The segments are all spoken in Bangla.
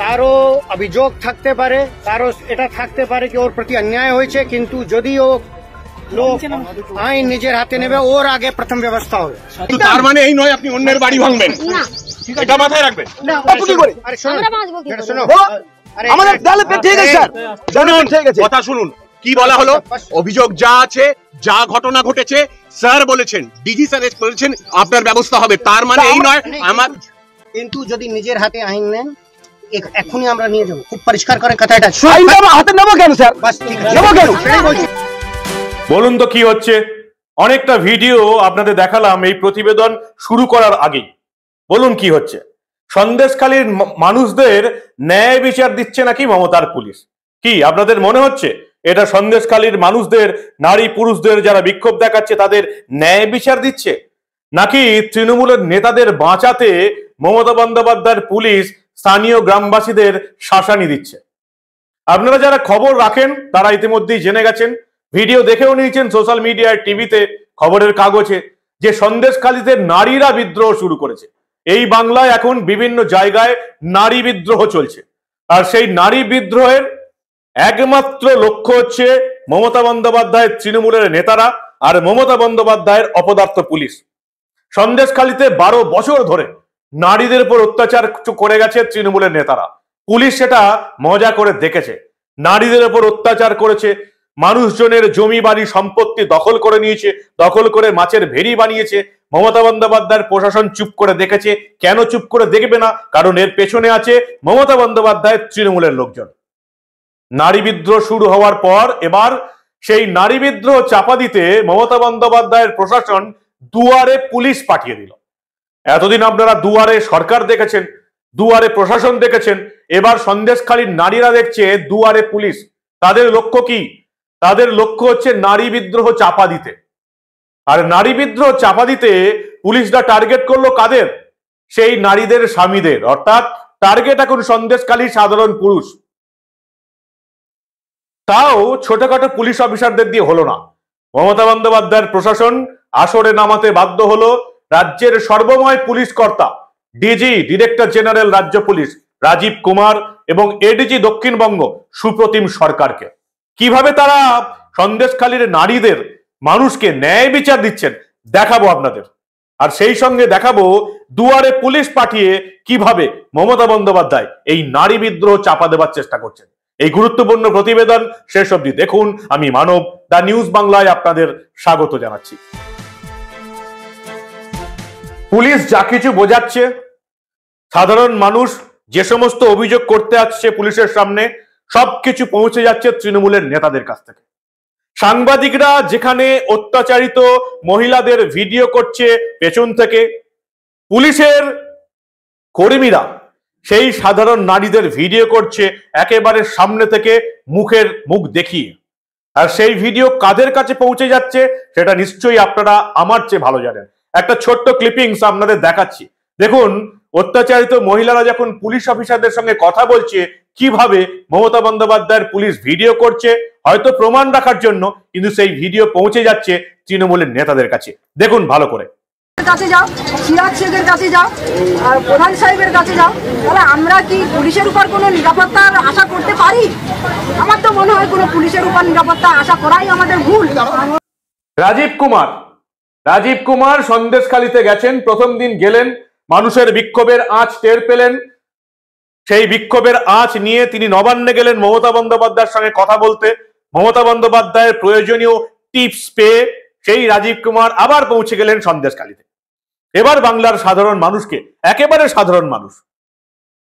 কারো অভিযোগ থাকতে পারে, কারো এটা থাকতে পারে কি ওর প্রতি অন্যায় হয়েছে, কিন্তু যদি ও লোক আইন নিজের হাতে নেবে ওর আগে প্রথম ব্যবস্থা হবে। তার মানে এই নয় আপনি অন্যের বাড়ি ভাঙবেন, এটা মাথায় রাখবেন। কথা শুনুন, কি বলা হলো, অভিযোগ যা আছে, যা ঘটনা ঘটেছে স্যার বলেছেন, ডিজি স্যার বলেছেন আপনার ব্যবস্থা হবে, তার মানে এই নয় আমার। কিন্তু যদি নিজের হাতে আইন নেন এখনই আমরা নিয়ে যাবো, খুব পরিষ্কার করে কথাটা হাতে নেবো কেন স্যার, নেবো কেন বলুন তো কি হচ্ছে। অনেকটা ভিডিও আপনাদের দেখালাম এই প্রতিবেদন শুরু করার আগেই। বলুন কি হচ্ছে। সন্দেশখালীর মানুষদের ন্যায় বিচার দিচ্ছে নাকি মমতার পুলিশ? কি আপনাদের মনে হচ্ছে এটা সন্দেশখালীর মানুষদের, নারী পুরুষদের যারা বিক্ষোভ দেখাচ্ছে তাদের ন্যায় বিচার দিচ্ছে, নাকি তৃণমূলের নেতাদের বাঁচাতে মমতা বন্দ্যোপাধ্যায়ের পুলিশ স্থানীয় গ্রামবাসীদের শাসানি দিচ্ছে? আপনারা যারা খবর রাখেন তারা ইতিমধ্যেই জেনে গেছেন, ভিডিও দেখেও নিয়েছেন সোশ্যাল মিডিয়ায়, টিভিতে, খবরের কাগজে, যে সন্দেশখালীতে নারীরা বিদ্রোহ শুরু করেছে। এই বাংলায় এখন বিভিন্ন জায়গায় নারী বিদ্রোহ চলছে, আর সেই নারী বিদ্রোহের একমাত্র লক্ষ্য হচ্ছে মমতা বন্দ্যোপাধ্যায়ের তৃণমূলের নেতারা আর মমতা বন্দ্যোপাধ্যায়ের অপদার্থ পুলিশ। সন্দেশখালীতে 12 বছর ধরে নারীদের উপর অত্যাচার করে গেছে তৃণমূলের নেতারা, পুলিশ সেটা মজা করে দেখেছে। নারীদের উপর অত্যাচার করেছে, মানুষজনের জমি বাড়ি সম্পত্তি দখল করে নিয়েছে, দখল করে মাছের ভেড়ি বানিয়েছে। মমতা বন্দ্যোপাধ্যায়ের প্রশাসন চুপ করে দেখেছে। কেন চুপ করে দেখবে না? কারণ এর পেছনে আছে মমতা বন্দ্যোপাধ্যায়ের তৃণমূলের লোকজন। নারী বিদ্রোহ শুরু হওয়ার পর এবার সেই নারী বিদ্রোহ চাপা দিতে মমতা বন্দ্যোপাধ্যায়ের প্রশাসন দুয়ারে পুলিশ পাঠিয়ে দিল। এতদিন আপনারা দুয়ারে সরকার দেখেছেন, দুয়ারে প্রশাসন দেখেছেন, এবার সন্দেশখালীর নারীরা দেখছে দুয়ারে পুলিশ। তাদের লক্ষ্য কি? তাদের লক্ষ্য হচ্ছে নারী বিদ্রোহ চাপা দিতে। আর নারী বিদ্রোহ চাপা দিতে পুলিশরা টার্গেট করলো কাদের? সেই নারীদের স্বামীদের, অর্থাৎ টার্গেট এখন সন্দেশখালীর সাধারণ পুরুষ। তাও ছোটখাটো পুলিশ অফিসারদের দিয়ে হলো না। মমতা বন্দ্যোপাধ্যায়ের প্রশাসন আসরে নামাতে বাধ্য হলো রাজ্যের সর্বময় পুলিশ কর্তা, ডিজি ডিরেক্টর জেনারেল রাজ্য পুলিশ রাজীব কুমার এবং এডিজি দক্ষিণবঙ্গ সুপ্রতিম সরকারকে। কিভাবে তারা সন্দেশখালীর নারীদের, মানুষকে ন্যায় বিচার দিচ্ছেন দেখাবো আপনাদের। আর সেই সঙ্গে দেখাবো দুয়ারে পুলিশ পাঠিয়ে কিভাবে মমতা বন্দ্যোপাধ্যায় এই নারী বিদ্রোহ চাপা দেওয়ার চেষ্টা করছেন। এই গুরুত্বপূর্ণ প্রতিবেদন শেষ অবধি দেখুন। আমি মানব, দা নিউজ বাংলায় আপনাদের স্বাগত জানাচ্ছি। পুলিশ যা কিছু বোঝাচ্ছে, সাধারণ মানুষ যে সমস্ত অভিযোগ করতে আসছে পুলিশের সামনে, সবকিছু পৌঁছে যাচ্ছে তৃণমূলের নেতাদের কাছ থেকে। সাংবাদিকরা যেখানে অত্যাচারিত মহিলাদের ভিডিও করছে পেছন থেকে, পুলিশের কর্মীরা সেই সাধারণ নারীদের ভিডিও করছে একেবারে সামনে থেকে, মুখ দেখিয়ে। আর সেই ভিডিও কাদের কাছে পৌঁছে যাচ্ছে সেটা নিশ্চয়ই আপনারা আমার চেয়ে ভালো জানেন। একটা ছোট্ট ক্লিপিংস আপনাদের দেখাচ্ছি, দেখুন। অত্যাচারিত মহিলারা যখন পুলিশ অফিসারদের সঙ্গে কথা বলছে, কিভাবে মমতা বন্দ্যোপাধ্যায়ের পুলিশ ভিডিও করছে, হয়তো প্রমাণ রাখার জন্য, কিন্তু সেই ভিডিও পৌঁছে যাচ্ছে তৃণমূলের নেতাদের কাছে। দেখুন ভালো করে। কাছে যাও, চিরাগ শেখের কাছে যাও, আর প্রধান সাহেবের কাছে যাও, তাহলে আমরা কি পুলিশের উপর কোনো নিরাপত্তার আশা করতে পারি? আমার তো মনে হয় কোনো পুলিশের উপর নিরাপত্তা আশা করাই আমাদের ভুল। রাজীব কুমার সন্দেশখালীতে গেছেন, প্রথম দিন গেলেন, মানুষের বিক্ষোভের আঁচ টের পেলেন। সেই বিক্ষোভের আঁচ নিয়ে তিনি নবান্নে গেলেন মমতা বন্দ্যোপাধ্যায়ের সঙ্গে কথা বলতে। মমতা বন্দ্যোপাধ্যায়ের প্রয়োজনীয় টিপস পেয়ে সেই রাজীব কুমার আবার পৌঁছে গেলেন সন্দেশখালীতে। এবার বাংলার সাধারণ মানুষকে, একেবারে সাধারণ মানুষ,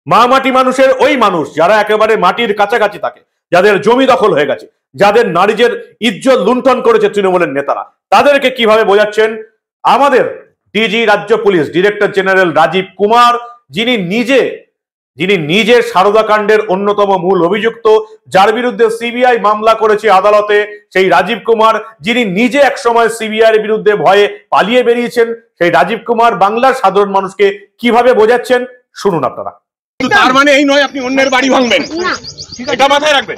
মা মাটি মানুষের ওই মানুষ যারা একেবারে মাটির কাছাকাছি থাকে, যাদের জমি দখল হয়ে গেছে, যাদের নারীদের ইজ্জত লুণ্ঠন করেছে তৃণমূলের নেতারা, তাদেরকে কিভাবে বোঝাচ্ছেন আমাদের ডিজি রাজ্য police director general Rajeev Kumar, যিনি নিজে সারদা কাণ্ডের অন্যতম মূল অভিযুক্ত, যার বিরুদ্ধে সিবিআই মামলা করেছে আদালতে। সেই রাজীব কুমার, যিনি নিজে একসময় সিবিআই এর বিরুদ্ধে ভয়ে পালিয়ে বেরিয়েছেন, সেই রাজীব কুমার বাংলার সাধারণ মানুষকে কিভাবে বোঝাচ্ছেন শুনুন আপনারা। তার মানে এই নয় আপনি অন্যের বাড়ি ভাঙবেন, এটা মাথায় রাখবেন।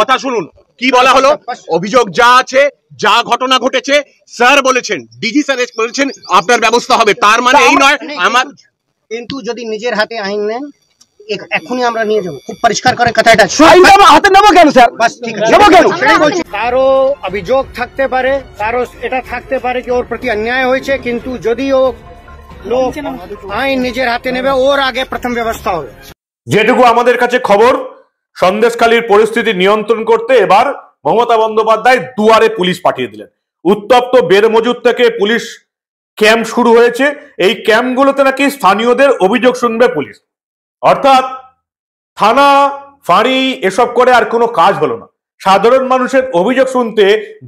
কথা শুনুন, কি বলা হলো? অভিযোগ যা আছে, যা ঘটনা ঘটেছে, স্যার বলেছেন, ডিজি স্যার বলেছেন আপনার ব্যবস্থা হবে, তার মানে এই নয় আমার। কিন্তু যদি নিজের হাতে আইন নেন এখনই আমরা নিয়ে যাবো, খুব পরিষ্কার করে কথাটা হাতে নেবো কেন স্যার? বাস ঠিক আছে, নেবো কেন? কারো অভিযোগ থাকতে পারে, কারো এটা থাকতে পারে কি ওর প্রতি অন্যায় হয়েছে, কিন্তু যদি ও লোক আইন নিজের হাতে নেবে ওর আগে প্রথম ব্যবস্থা হবে। যেটুকু আমাদের কাছে খবর, সন্দেশখালীর পরিস্থিতি নিয়ন্ত্রণ করতে এবার মমতা বন্দ্যোপাধ্যায় দুয়ারে পুলিশ পাঠিয়ে দিলেন। উত্তপ্ত বেরমজুর থেকে পুলিশ ক্যাম্প শুরু হয়েছে। এই ক্যাম্পগুলোতে নাকি স্থানীয়দের অভিযোগ শুনবে পুলিশ। অর্থাৎ থানা ফাঁড়ি এসব করে আর কোনো কাজ হলো না, সাধারণ মানুষের অভিযোগ শুনতে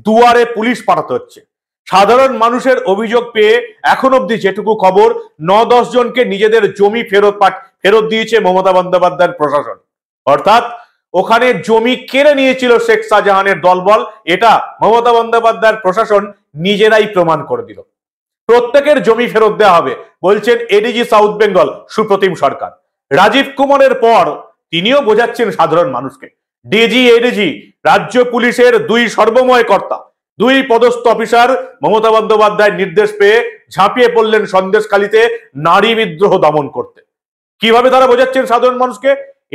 দুয়ারে পুলিশ পাঠাতে হচ্ছে। সাধারণ মানুষের অভিযোগ পেয়ে এখন অব্দি যেটুকু খবর, 9-10 জনকে নিজেদের জমি ফেরত দিয়েছে মমতা বন্দ্যোপাধ্যায়ের প্রশাসন। অর্থাৎ ওখানে জমি কেড়ে নিয়েছিল শেখ শাহজাহানের দলবল, এটা মমতা বন্দ্যোপাধ্যায়ের প্রশাসন নিজেরাই প্রমাণ করে দিল। প্রত্যেকের জমি ফেরত দেওয়া হবে বলছেন এডিজি সাউথ বেঙ্গল সুপ্রতিম সরকার। রাজীব কুমারের পর তিনিও বোঝাচ্ছেন সাধারণ মানুষকে। ডিজি এডিজি রাজ্য পুলিশের দুই সর্বময় কর্তা, দুই পদস্থ অফিসার মমতা বন্দ্যোপাধ্যায়ের নির্দেশ পেয়ে ঝাঁপিয়ে পড়লেন সন্দেশখালীতে নারী বিদ্রোহ দমন করতে। কিভাবে তারা বোঝাচ্ছেন সাধারণ মানুষকে,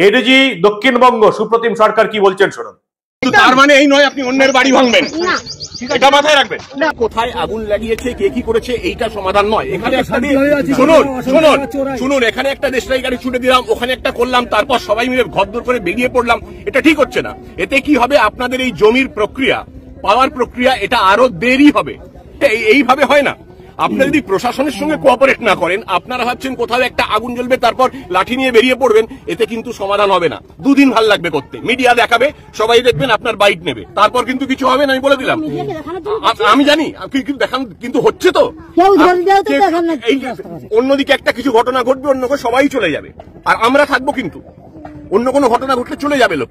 এডিজি দক্ষিণবঙ্গ সুপ্রতিম সরকার কি বলছেন শুনুন। তার মানে এই নয় আপনি অন্যের বাড়ি ভাঙবেন, এটা মাথায় রাখবেন। কোথায় আগুন লাগিয়েছে, কে কি করেছে, এইটা সমাধান নয়। এখানে শুনুন, এখানে একটা দেশলাই গাড়ি ছুটে দিলাম, ওখানে একটা করলাম, তারপর সবাই মিলে ঘরদোর করে বেরিয়ে পড়লাম, এটা ঠিক হচ্ছে না। এতে কি হবে, আপনাদের এই জমির প্রক্রিয়া, পাওয়ার প্রক্রিয়া, এটা আরো দেরি হবে। এইভাবে হয় না। আপনারা যদি প্রশাসনের সঙ্গে কোঅপারেট না করেন, আপনারা ভাবছেন কোথাও একটা আগুন জ্বলবে তারপর লাঠি নিয়ে বেরিয়ে পড়বেন, এতে কিন্তু সমাধান হবে না। দুদিন ভাল লাগবে করতে, মিডিয়া দেখাবে, সবাই দেখবেন, আপনার বাইট নেবে, তারপর কিন্তু কিছু হবে না। আমি বলে দিলাম, আমি জানি দেখান, কিন্তু হচ্ছে তো। অন্যদিকে একটা কিছু ঘটনা ঘটবে, অন্য সবাই চলে যাবে, আর আমরা থাকবো। কিন্তু অন্য কোনো ঘটনা ঘটলে চলে যাবে লোক,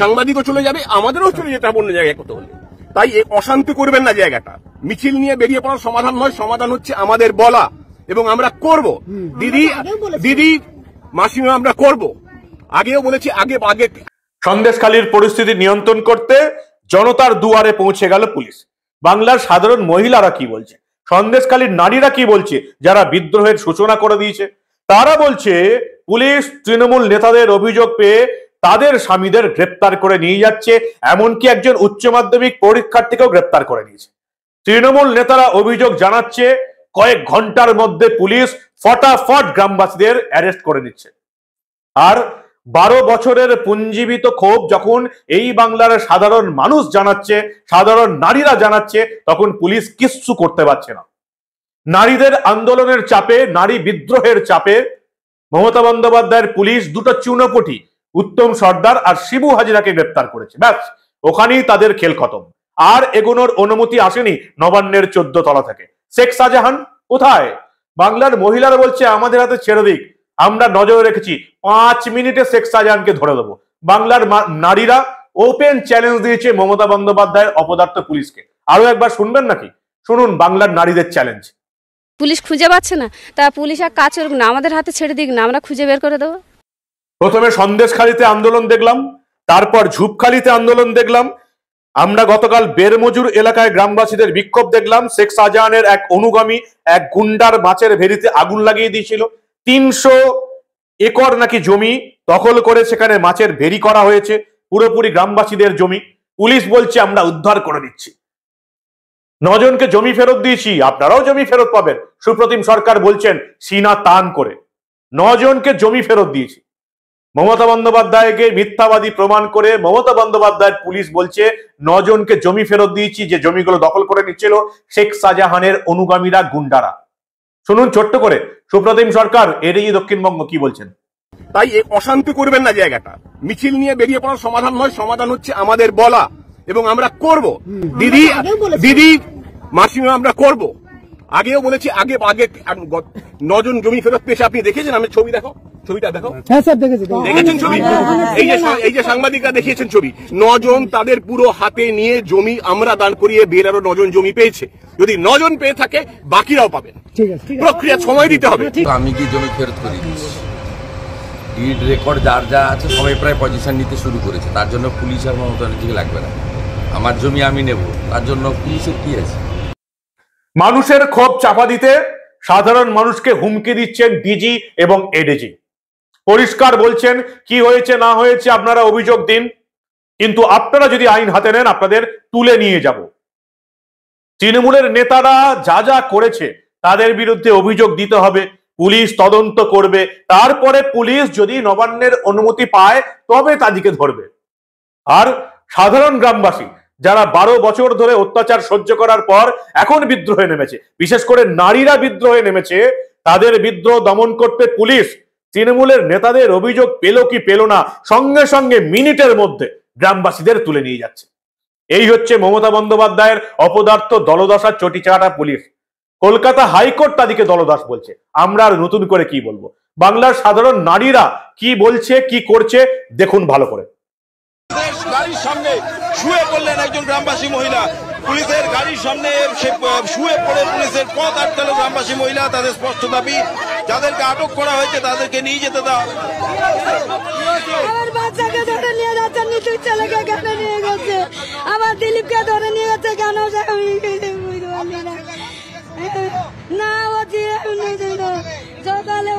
সাংবাদিকও চলে যাবে, আমাদেরও চলে যেতে হবে অন্য জায়গায় কত হলে। তাই অশান্তি করবেন না জায়গাটা। মিছিল নিয়ে বেরিয়ে পড়ার সমাধান নয়, সমাধান হচ্ছে আমাদের বলা, এবং আমরা করব। দিদি মাসিমা আমরা করব, আগেও বলেছি। আগে সন্দেশখালীর পরিস্থিতি নিয়ন্ত্রণ করতে জনতার দুয়ারে পৌঁছে গেল পুলিশ। বাংলার সাধারণ মহিলারা কি বলছে, সন্দেশখালীর নারীরা কি বলছে, যারা বিদ্রোহের সূচনা করে দিয়েছে, তারা বলছে পুলিশ তৃণমূল নেতাদের অভিযোগ পেয়ে তাদের স্বামীদের গ্রেপ্তার করে নিয়ে যাচ্ছে, এমনকি একজন উচ্চ মাধ্যমিক পরীক্ষার্থীকেও গ্রেপ্তার করে নিয়েছে। তৃণমূল নেতারা অভিযোগ জানাচ্ছে কয়েক ঘন্টার মধ্যে পুলিশ ফটাফট গ্রামবাসীদের অ্যারেস্ট করে দিচ্ছে। আর 12 বছরের পুঞ্জীবিত ক্ষোভ যখন এই বাংলার সাধারণ মানুষ জানাচ্ছে, সাধারণ নারীরা জানাচ্ছে, তখন পুলিশ কিচ্ছু করতে পারছে না। নারীদের আন্দোলনের চাপে, নারী বিদ্রোহের চাপে মমতা বন্দ্যোপাধ্যায়ের পুলিশ দুটো চুনোপুটি, উত্তম সর্দার আর শিবু হাজিরাকে গ্রেপ্তার করেছে। ব্যাস, ওখানেই তাদের খেল খতম। আর এগোনোর অনুমতি আসেনি নবান্নের 14 তলা থেকে। শেখ শাহজাহান কোথায়? বাংলার মহিলারা বলছে আমাদের হাতে ছেড়ে দিক, আমরা নজরে রেখেছি, 5 মিনিটে শেখ শাহজাহানকে ধরে দেবো। বাংলার নারীরা ওপেন চ্যালেঞ্জ দিয়েছে মমতা বন্দ্যোপাধ্যায়ের অপদার্থ পুলিশকে। আরো একবার শুনবেন নাকি? শুনুন বাংলার নারীদের চ্যালেঞ্জ। পুলিশ খুঁজে পাচ্ছে না, তা পুলিশ এক কাজ করুক না, আমাদের হাতে ছেড়ে দিক না, আমরা খুঁজে বের করে দেবো। প্রথমে সন্দেশখালীতে আন্দোলন দেখলাম, তারপর ঝুপখালীতে আন্দোলন দেখলাম, আমরা গতকাল বেরমজুর এলাকায় গ্রামবাসীদের বিক্ষোভ দেখলাম। শেখ শাহজাহানের এক অনুগামী এক গুন্ডার মাছের ভেড়িতে আগুন লাগিয়ে দিয়েছিল। 300 একর নাকি জমি দখল করে সেখানে মাছের ভেড়ি করা হয়েছে, পুরোপুরি গ্রামবাসীদের জমি। পুলিশ বলছে আমরা উদ্ধার করে দিচ্ছি, 9 জনকে জমি ফেরত দিয়েছি, আপনারাও জমি ফেরত পাবেন। সুপ্রতিম সরকার বলছেন সিনা টান করে 9 জনকে জমি ফেরত দিয়েছি। মমতা বন্দ্যোপাধ্যায়কে মিথ্যাবাদী প্রমাণ করে মমতা বন্দ্যোপাধ্যায়ের পুলিশ বলছে 9 জনকে জমি ফেরত দিয়েছি, যে জমিগুলো দখল করে নিচ্ছিল শেখ শাহজাহানের অনুগামীরা, গুন্ডারা। শুনুন ছোট্ট করে সুপ্রতিম সরকার, এডিজি দক্ষিণবঙ্গ কি বলছেন। তাই অশান্তি করবেন না জায়গাটা। মিছিল নিয়ে বেরিয়ে পড়ার সমাধান নয়, সমাধান হচ্ছে আমাদের বলা, এবং আমরা করব। দিদি মাসিমা আমরা করব, আগেও বলেছি। আগে 9 জন জমি ফেরত পেয়েছে, আপনি দেখেছেন? আমি ছবি দেখো, ছবিটা দেখো। হ্যাঁ স্যার দেখেছি। দেখেছেন ছবি? এই যে সাংবাদিকরা দেখিয়েছেন ছবি, 9 জন তাদের পুরো হাতে নিয়ে জমি আমরা দান করিয়ে বের আরো 9 জন জমি পেয়েছে। যদি 9 জন পেয়ে থাকে বাকিরাও পাবেন। প্রক্রিয়া সময় দিতে হবে। আমি কি জমি ফেরত করে দিচ্ছি, ডিড রেকর্ড যার যা আছে সবাই প্রায় পজিশন নিতে শুরু করেছে, তার জন্য পুলিশ আর মমতা ব্যানার্জিকে লাগবে না। আমার জমি আমি নেব, তার জন্য পুলিশের কি আছে? মানুষের ক্ষোভ চাপা দিতে সাধারণ মানুষকে হুমকি দিচ্ছেন ডিজি এবং এডিজি। পরিষ্কার বলছেন কি হয়েছে না হয়েছে আপনারা অভিযোগ দিন, কিন্তু আপনারা যদি আইন হাতে নেন আপনাদের তুলে নিয়ে যাব। তৃণমূলের নেতারা যা যা করেছে তাদের বিরুদ্ধে অভিযোগ দিতে হবে, পুলিশ তদন্ত করবে, তারপরে পুলিশ যদি নবান্নের অনুমতি পায় তবে তাদেরকে ধরবে। আর সাধারণ গ্রামবাসী যারা 12 বছর ধরে অত্যাচার সহ্য করার পর এখন বিদ্রোহে নেমেছে, বিশেষ করে নারীরা বিদ্রোহে নেমেছে, তাদের বিদ্রোহ দমন করতে পুলিশ তৃণমূলের নেতাদের অভিযোগ পেল কি পেল না, সঙ্গে সঙ্গে মিনিটের মধ্যে গ্রামবাসীদের তুলে নিয়ে যাচ্ছে। এই হচ্ছে মমতা বন্দ্যোপাধ্যায়ের অপদার্থ দলদাসার চটিচাটা পুলিশ। কলকাতা হাইকোর্ট তাদেরকে দলদাস বলছে। আমরা আর নতুন করে কি বলবো? বাংলার সাধারণ নারীরা কি বলছে, কি করছে দেখুন ভালো করে। গাড়ির সামনে শুয়ে পড়লেন একজন গ্রামবাসী মহিলা, পুলিশের গাড়ির সামনে শুয়ে পড়ে পুলিশের পথ আটকালো গ্রামবাসী মহিলা। তাদের স্পষ্ট দাবি, যাদেরকে আটক করা হয়েছে তাদেরকে নিয়ে যেতে দাও। আমার বাচ্চাকে ধরে নিয়ে যাচ্ছে, নিচুর ছেলেকে কেন নিয়ে গেছে, আমার দিলীপকে ধরে নিয়ে যাচ্ছে কেন, না ও দিয়ে সকালে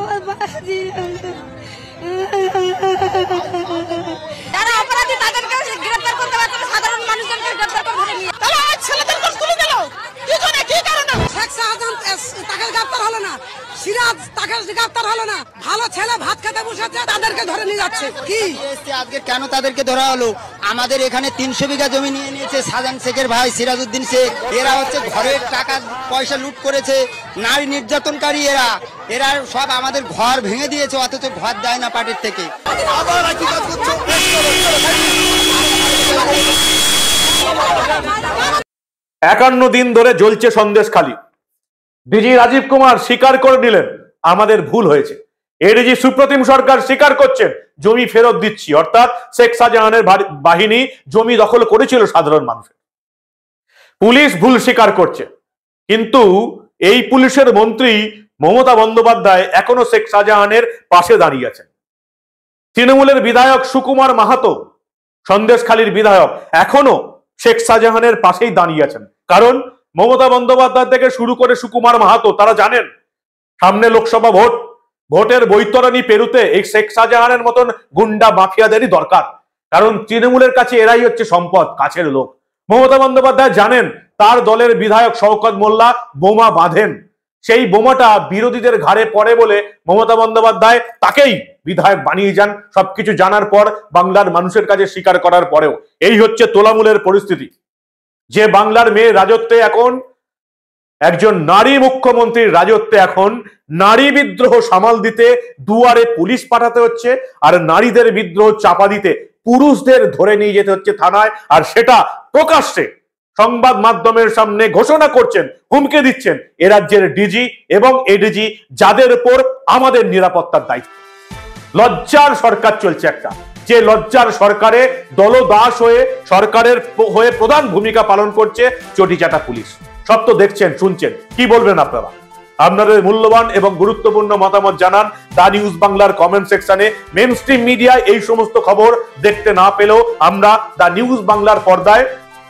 যারা অপরাধী তাদেরকে গ্রেফতার করতে পারছে না, সাধারণ মানুষজনকে গ্রেফতার করে নিয়ে তাহলে আমার ছেলেদের কোন তুলে দিল কি করে, কি কারণে শেখ শাহজাহান তাকে গ্রেফতার হলো না, সিরাজ তাকে গ্রেফতার হলো না, ভালো ছেলে ভাত খেতে বসেছে তাদেরকে ধরে নিয়ে যাচ্ছে। কি আজকে কেন তাদেরকে ধরা হলো? আমাদের এখানে 300 বিঘা জমি নিয়ে নিয়েছে শাহজাহান শেখের ভাই সিরাজউদ্দিন শেখ। এরা হচ্ছে ঘরের টাকা পয়সা লুট করেছে, নারী নির্যাতনকারী এরা। এরা সব আমাদের ঘর ভেঙে দিয়েছে, অথচ ঘর দেয় না পার্টির থেকে। 51 দিন ধরে জ্বলছে সন্দেশখালী। ডিজি রাজীব কুমার স্বীকার করে নিলেন আমাদের ভুল হয়েছে। এডিজি সুপ্রতিম সরকার স্বীকার করছেন জমি ফেরত দিচ্ছি, অর্থাৎ শেখ শাহজাহানের বাহিনী জমি দখল করেছিল সাধারণ মানুষের। পুলিশ ভুল স্বীকার করছে, কিন্তু এই পুলিশের মন্ত্রী মমতা বন্দ্যোপাধ্যায় এখনো শেখ শাহজাহানের পাশে দাঁড়িয়ে আছেন। তৃণমূলের বিধায়ক সুকুমার মাহাতো, সন্দেশখালীর বিধায়ক, এখনো শেখ শাহজাহানের পাশেই দাঁড়িয়ে আছেন। কারণ মমতা বন্দ্যোপাধ্যায় থেকে শুরু করে সুকুমার মাহাতো তারা জানেন সামনে লোকসভা ভোট, ভোটের বৈতরণী পেরুতে এই শেখ শাহজাহানের মতন গুন্ডা মাফিয়াদেরই দরকার। কারণ তৃণমূলের কাছে এরাই হচ্ছে সম্পদ, কাছের লোক। মমতা বন্দ্যোপাধ্যায় জানেন তার দলের বিধায়ক শওকত মোল্লা বোমা বাঁধেন, সেই বোমাটা বিরোধীদের ঘাড়ে পড়ে বলে মমতা বন্দ্যোপাধ্যায় তাকেই বিধায়ক বানিয়ে যান, সবকিছু জানার পর, বাংলার মানুষের কাছে স্বীকার করার পরেও। এই হচ্ছে তোলামূলের পরিস্থিতি। যে বাংলার মেয়ের রাজত্বে এখন, একজন নারী মুখ্যমন্ত্রীর রাজত্বে এখন নারী বিদ্রোহ সামাল দিতে দুয়ারে পুলিশ পাঠাতে হচ্ছে, আর নারীদের বিদ্রোহ চাপা দিতে পুরুষদের ধরে নিয়ে যেতে হচ্ছে থানায়। আর সেটা প্রকাশ্যে সংবাদ মাধ্যমের সামনে ঘোষণা করছেন, হুমকি দিচ্ছেন এ রাজ্যের ডিজি এবং এডিজি, যাদের উপর আমাদের নিরাপত্তার দায়িত্ব। লজ্জার সরকার চলছে একটা, যে লজ্জার সরকারে দলদাস হয়ে সরকারের হয়ে প্রধান ভূমিকা পালন করছে চটিচাটা পুলিশ। সব তো দেখছেন, শুনছেন, কি বলবেন আপনারা? আপনাদের মূল্যবান এবং গুরুত্বপূর্ণ মতামত জানান দা নিউজ বাংলার কমেন্ট সেকশনে। মেইন স্ট্রিম মিডিয়ায় এই সমস্ত খবর দেখতে না পেলেও আমরা দা নিউজ বাংলার পর্দায়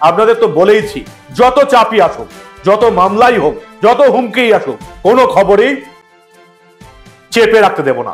আপনাদের তো বলেইছি, যত চাপই আসুক, যত মামলাই হোক, যত হুমকি আসুক, কোনো খবরেই চেপে রাখতে দেব না।